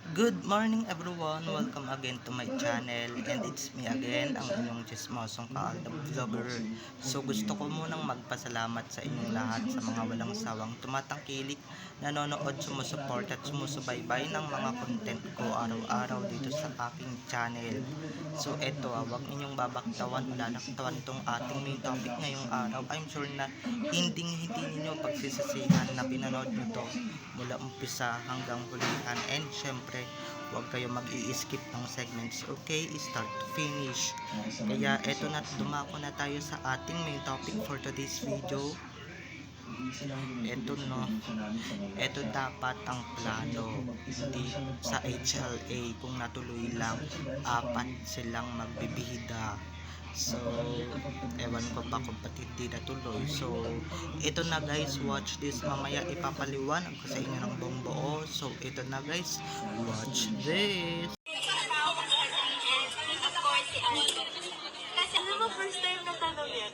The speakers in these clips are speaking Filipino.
Good morning everyone! Welcome again to my channel and it's me again, ang inyong chismosong kaalab vlogger. So gusto ko munang magpasalamat sa inyong lahat sa mga walang sawang tumatangkilik, nanonood, sumusuport at sumusubaybay ng mga content ko araw-araw dito sa aking channel. So eto, wag ninyong babaktawan o lalaktawan itong ating main topic ngayong araw. I'm sure na hindi ninyo pagsisisihan na pinanood nyo to mula umpisa hanggang hulihan, and syempre huwag kayo mag-i-skip ng segments, okay? Start to finish. Kaya eto na, dumako na tayo sa ating main topic for today's video. Eto dapat ang plano sa HLA. Kung natuloy lang, 4 silang magbibihida. So, ewan ko ba kung pati hindi natuloy. So, ito na guys, watch this. Mamaya ipapaliwanag ko sa inyo ng buong buo. So, ito na guys, watch this. Kasi alam mo, first time na tanong yan.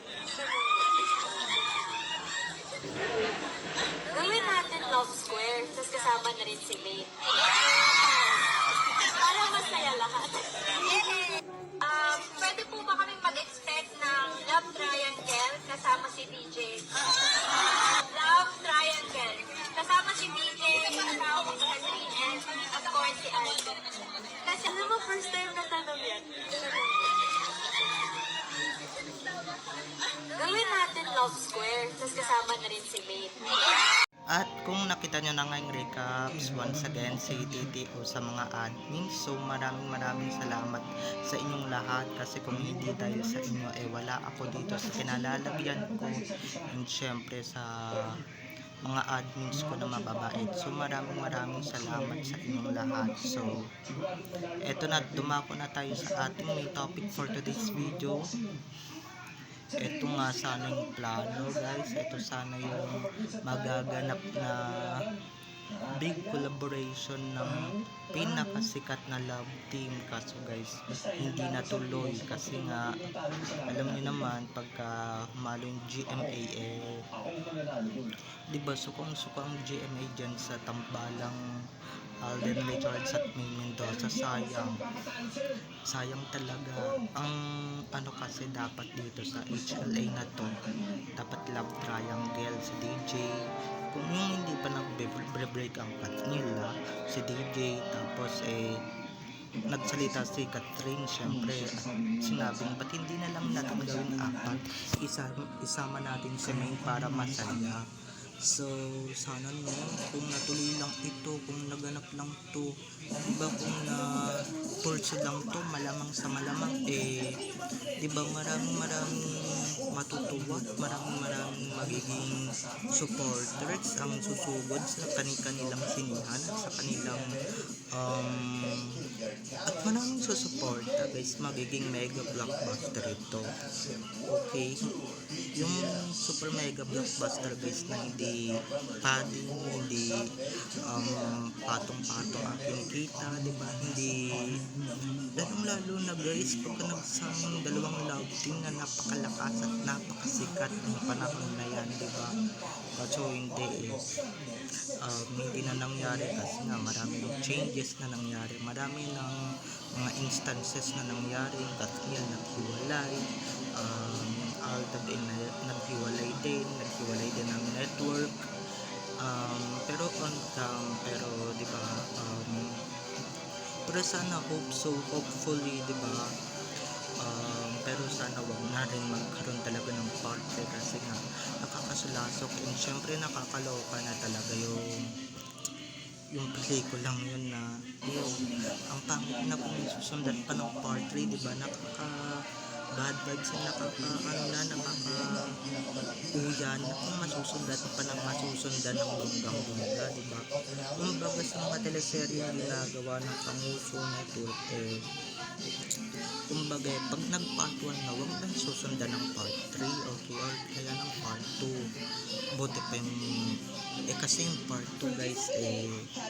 Gawin natin love square, tapos kasama na rin si May. Para masaya lahat. Pwede po ba kaming mag-expect ng love triangle kasama si DJ? Love triangle. Kasama si DJ, kasama si Catherine, and of course si Aldo. Kasi alam mo, first time na tanong yan. Gawin natin love square, tapos kasama na rin si May. At kung nakita nyo na ngayong recaps, once again, si TTO sa mga admin. So maraming salamat sa inyong lahat, kasi kung hindi dahil sa inyo, wala ako dito sa kinalalagyan ko, and syempre sa mga admins ko na mababait. So maraming salamat sa inyong lahat. So eto na, dumako na tayo sa ating main topic for today's video. Ito nga sana yung plano guys, ito sana yung magaganap na big collaboration ng pinakasikat na love team. Kaso guys, hindi natuloy kasi nga alam niyo naman, pagka humalo yung GMA diba, sukang ang GMA dyan sa tambalang Alden Richards at May Mendoza. Sayang talaga. Ang ano kasi dapat dito sa HLA na to, dapat love triangle si DJ. Kung yung hindi pa nag-break ang cut nila, si DJ, tapos nagsalita si Catherine syempre, at sinabing ba't hindi na lang natin gawin 4, isama natin si May para masaya. So sana no, kung natuloy lang ito, kung naganap lang to, diba, kung na purse lang to, malamang sa malamang diba, maraming matutuwa, maraming magiging supporters ang susugod sa kanilang sinihan, sa kanilang at maraming susuporta guys. Magiging mega blockbuster ito, okay? Yung super mega blockbuster guys, na hindi padding, hindi patong-patong ang kinikita, diba? Hindi, lalong-lalo na guys, pagka nagsang dalawang love team na napakalakas at napakasikat ng panahon na yan, diba? So hindi na nangyari kasi nga marami ng changes na nangyari, marami ng mga instances na nangyari. Katniel naghiwalay, Alda din naghiwalay din ng network, pero on cam, pero diba, pero sana hopefully diba, pero sana wag na rin magkaroon talaga ng part 3 kasi nga nakakasulasok, and syempre nakakaloka na talaga yung pelikulang yun na ang pangit na kung susundan pa ng part 3, diba, nakaka bad vibes, nakaka-uyan kung masusundan ng bonggang-bongga, diba? Kumbaga sa mga teleserye na ginagawa ng Panguso Network, kumbaga pag nag-part 1 na, huwag na susundan ng part 3, okay, or kaya ng part 2. Buti pa yung kasi yung part 2 guys,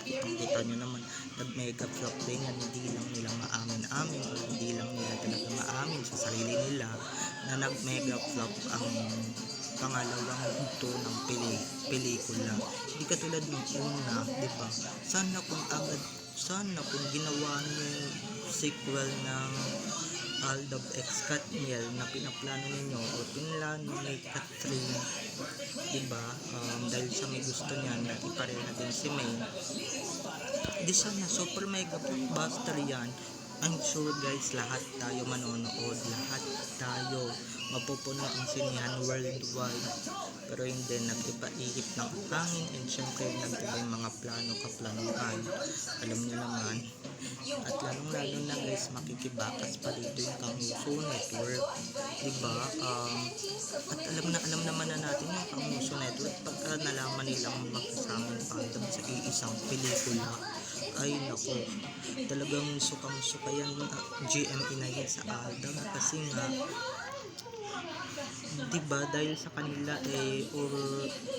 kita nyo naman, nag-mega flop din yan. Hindi lang nila maamin-amin, o hindi lang nila talaga maamin sa sarili nila na nag-mega flop ang pangalawang ito ng pelikula. Hindi katulad ng una, di ba? Sana kung ginawa niyo yung sequel ng All of X Katniel na pinaplano ninyo o pinlano ni Catherine, diba? Dahil sa may gusto niya na ipareha din si May, di sana super mega blockbuster yan. I'm sure guys, lahat tayo manonood, lahat tayo mapupuno ang sinihan worldwide. Pero hindi, nag-ipa-ihip ng hangin, and syempre nag-iba yung mga plano kaplanuhan. Alam niyo naman. At lalong lalo na guys, makikibakas pa dito yung Kamuso Network, diba? At alam naman na natin yung Kamuso Network pagka nalaman nilang magkasamang fandom sa iisang pelikula. Ay nako, talagang sukang-suka yan GMA na yan sa Aldab, kasi nga diba dahil sa kanila or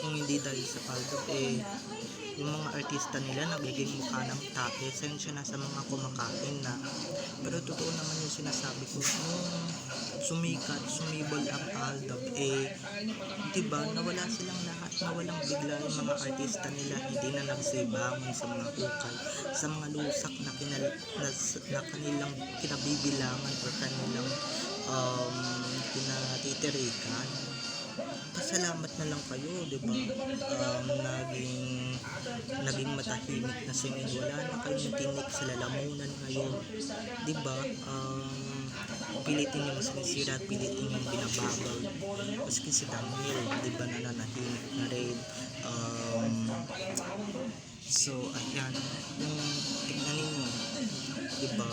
kung hindi dahil sa Aldab yung mga artista nila nagiging mukha ng tae. Sensya na sa mga kumakain na, pero totoo naman yung sinasabi ko, nung sumibol ang Aldab, diba nawala silang lahat, nawalang bigla yung mga artista nila, hindi na nagsibangon sa mga ukay, sa mga lusak na kanilang kinabibilangan o kanilang kinatitirikan. Pasalamat na lang kayo, diba? Naging matahimik na si May. Wala na kayong tinik sa lalamunan ngayon, diba? Pilitin yung sinisira, pilitin yung binabagal. Maski si Daniel, diba, nananahimik na rin. So ayan, yung tignan ninyo, diba,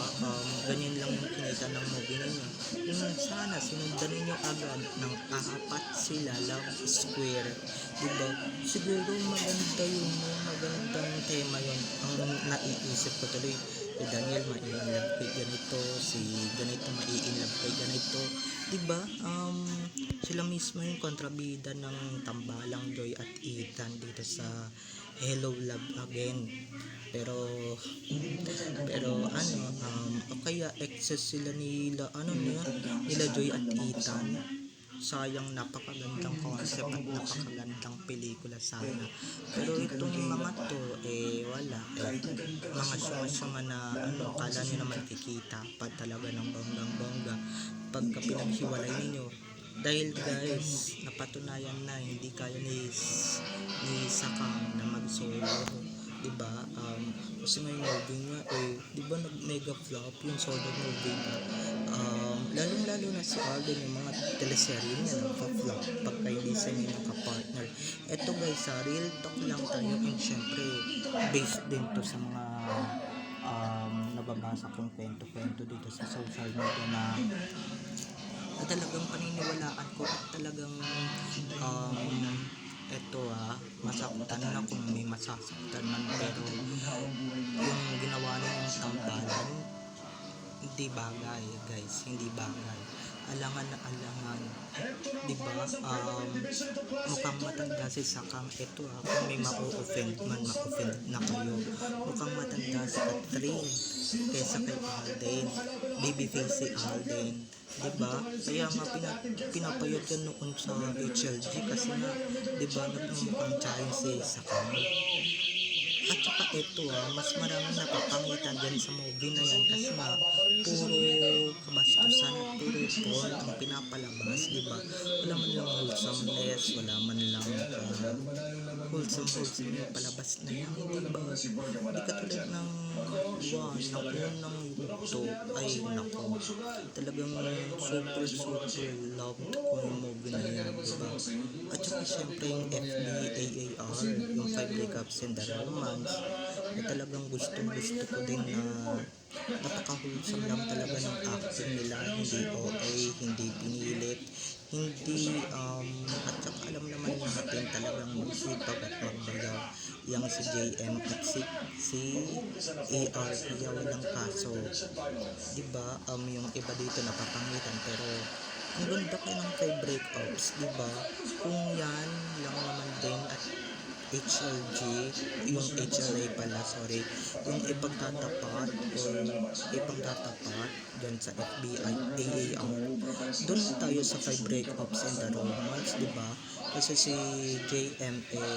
ganyan lang yung kinita ng movie ninyo. Yung sana sinundan ninyo agad ng apat sila Love Square, diba? Siguro maganda yun, magandang tema yun. Ang naiisip ko tuloy, si Daniel mai-inlove kay ganito, si ganito mai-inlove kay ganito, diba? Sila mismo yung kontrabida ng Tambalang, Joy at Ethan dito sa Hello Love Again. Pero o kaya excess sila nila Joy at Ethan. Sayang, napakagandang concept at napakagandang pelikula sana. Pero itong mga to wala, mga syunga na kala nyo naman kikita pa talaga ng banggang-bangga pagka pinaghiwalay ninyo. Dahil guys, napatunayan na hindi kaya ni Sakang na mag-solo, diba? Kasi may movie nga diba nag-mega flop yung solo movie na. Lalong-lalo na si Alden, yung mga teleserye niya nagpa-flop pagka hindi sa niya nakapartner. Eto guys, real talk lang tayo, and syempre based din to sa mga nababasa kong kwento-kwento dito sa social media na talagang paniniwalaan ko at talagang masaktan na kung may masasaktan man, pero yung ginawa ng Tambalan hindi bagay guys, hindi bagay. Alangan na alangan, diba? Mukhang matanda si Sakang. Ito kung may ma-offend man, ma-offend na kayo. Mukhang matanda si Catherine kaysa kay Alden, babyface si Alden, diba? Kaya nga pinapayod yan noon sa HLG kasi nga, diba, nagmukhang tsahin si Sakang. At saka ito mas maraming napapangitan dyan sa movie na yan kasi nga puro kabastusan at puro porn ang pinapalabas, diba? Wala man lang wholesomeness, wala man lang wholesome yung palabas na yan, diba? Hindi katulad ng unang yugto, ay nako, talagang super loved ko yung movie na yan, diba? At saka syempre yung FBAAR, yung 5 Breakups and the Romance, na talagang gustong gusto ko din na napaka-wholesome lang talaga ng acting nila, hindi OA, hindi pinilit, hindi at saka alam naman natin talagang magsipag at magbayaw yung si JM at si AR, kaya walang kaso, diba? Yung iba dito napapangitan, pero ang ganda kayo ng 5 breakups, diba? Kung yan lang naman din at HLG, yung HLA pala, sorry, yung ipagtatapat dyan sa FBI, AAR, doon tayo sa 5 breakups and the romance, diba? Kasi si JMA,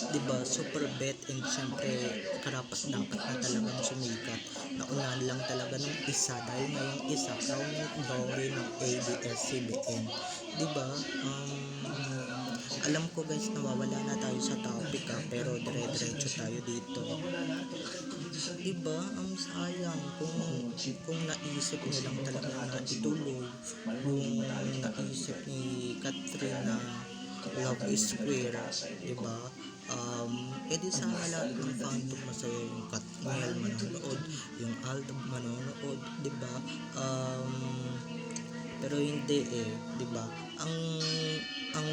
di ba, super bet, and syempre karapat dapat na talagang sumikat. Naunahan lang talaga ng isa dahil ngayong isa crown glory ng ABS-CBN. Di ba? Alam ko guys, nawawala na tayo sa topic pero dire-diretso tayo dito. Diba? Ang sayang kung naisip nyo lang talaga na ituloy yung naisip ni Catherine na Love is Square, diba? Edi sana lahat ng phantom masaya, yung Katniel manonood, yung Aldab manonood, diba? Pero hindi diba? Ang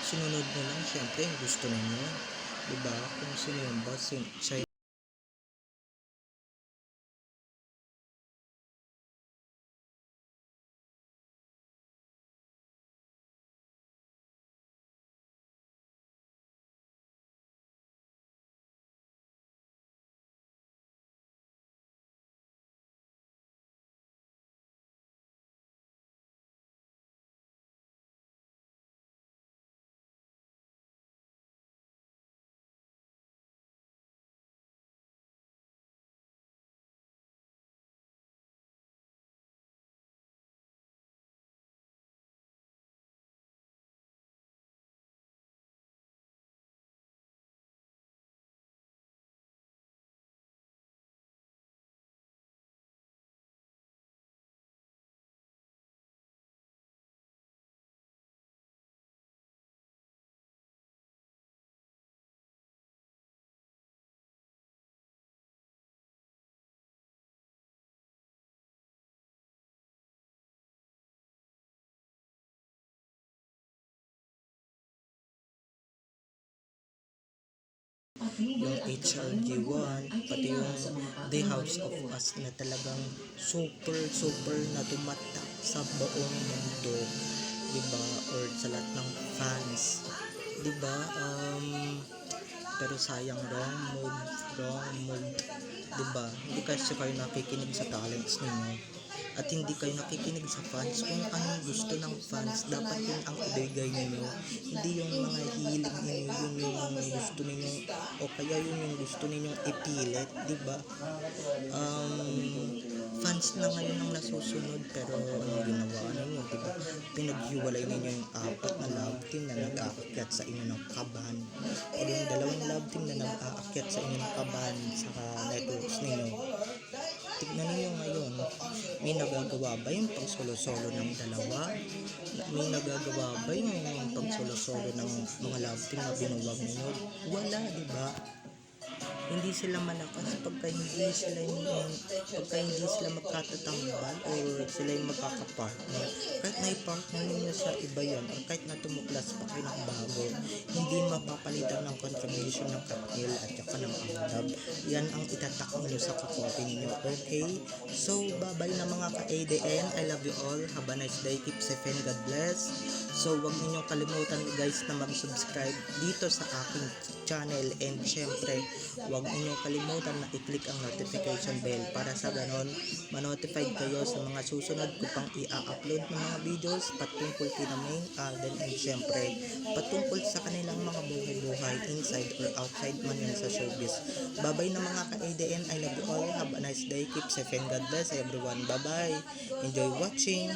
sinunod nyo lang syempre yung gusto ninyo, diba? Kung sino yung boss, siya yung HRG1, pati yung The House of Us na talagang super na tumatak sa buong mundo, diba? Or sa lahat ng fans, diba? Pero sayang, wrong move, diba? Hindi kasi kayo nakikinig sa talents ninyo, at hindi kayo nakikinig sa fans. Kung anong gusto ng fans, dapat yun ang ibigay ninyo, hindi yung mga hiling ninyo, yun yung gusto ninyo, o kaya yun yung gusto ninyong ipilit, diba? Fans na ngayon ang nasusunod, pero anong ginawa ninyo, diba? Pinaghiwalay ninyo yung apat na love team na nag-aakyat sa inyo ng kaban, o yung dalawang love team na nag-aakyat sa inyo ng kaban sa networks ninyo. Tignan niyo ngayon, may nagagawa ba yung pagsolo-solo ng dalawa? May nagagawa ba yung pagsolo-solo ng mga love team na binuwag ninyo? Wala, diba? Hindi sila malakas pagka hindi sila magkatatambal or sila yung magkakapartner. Kahit na i-partner ninyo sa iba yan, or kahit na tumuklas pa kayo ng bago, hindi mapapalitan ng contribution ng Katniel at saka ng Aldab. Yan ang itatak ninyo sa kakopi ninyo, okay? So, bye-bye na mga ka-ADN. I love you all. Have a nice day. Keep safe and God bless. So, huwag ninyong kalimutan guys na mag-subscribe dito sa aking channel, and syempre, huwag ninyong kalimutan na i-click ang notification bell para sa ganon ma-notified kayo sa mga susunod ko pang i-upload ng mga videos patungkol kina Main, Alden, and syempre patungkol sa kanilang mga buhay-buhay inside or outside man yan sa showbiz. Bye-bye na mga ka-ADN. I love you all. Have a nice day. Keep safe and God bless everyone. Bye-bye. Enjoy watching.